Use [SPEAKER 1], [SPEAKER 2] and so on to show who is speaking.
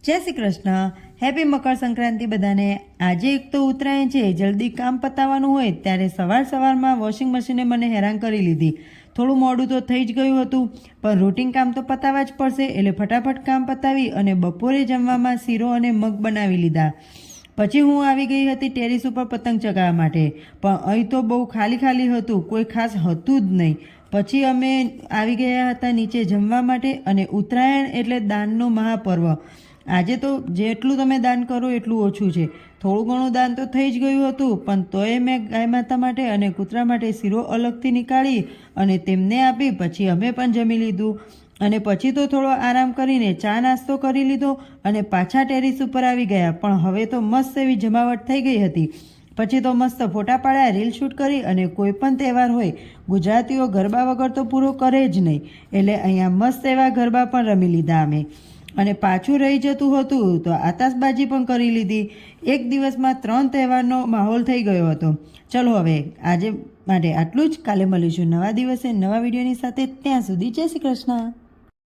[SPEAKER 1] જય શ્રી કૃષ્ણ, હેપી મકર સંક્રાંતિ બધાને। આજે એક તો ઉત્તરાયણ છે, જલ્દી કામ પતાવવાનું હોય ત્યારે સવારમાં વોશિંગ મશીને મને હેરાન કરી લીધી। થોડું મોડું તો થઈ જ ગયું હતું, પણ રૂટીન કામ તો પતાવવા જ પડશે, એટલે ફટાફટ કામ પતાવી અને બપોરે જમવામાં શીરો અને મગ બનાવી લીધા। પછી હું આવી ગઈ હતી ટેરેસ ઉપર પતંગ ચગાવવા માટે, પણ અહીં તો બહુ ખાલી હતું, કોઈ ખાસ હતું જ નહીં। પછી અમે આવી ગયા હતા નીચે જમવા માટે, અને ઉત્તરાયણ એટલે દાનનો મહાપર્વ। આજે તો જેટલું તમે દાન કરો એટલું ઓછું છે। થોડું ઘણું દાન તો થઈ જ ગયું હતું, પણ તોય મેં ગાય માતા માટે અને કૂતરા માટે શીરો અલગથી નીકાળી અને તેમને આપી। પછી અમે પણ જમી લીધું અને પછી તો થોડો આરામ કરીને ચા નાસ્તો કરી લીધો અને પાછા ટેરેસ ઉપર આવી ગયા। પણ હવે તો મસ્ત એવી જમાવટ થઈ ગઈ હતી। પછી તો મસ્ત ફોટા પાડ્યા, રીલ શૂટ કરી, અને કોઈ પણ તહેવાર હોય ગુજરાતીઓ ગરબા વગર તો પૂરો કરે જ નહીં, એટલે અહીંયા મસ્ત એવા ગરબા પણ રમી લીધા અમે। અને પાછું રહી જતું હતું તો આતાશબાજી પણ કરી લીધી। એક દિવસમાં 3 તહેવારનો માહોલ થઈ ગયો હતો। ચલો હવે આજે માટે આટલું જ, કાલે મળીશું નવા દિવસે નવા વિડીયોની સાથે। ત્યાં સુધી જય શ્રી કૃષ્ણ।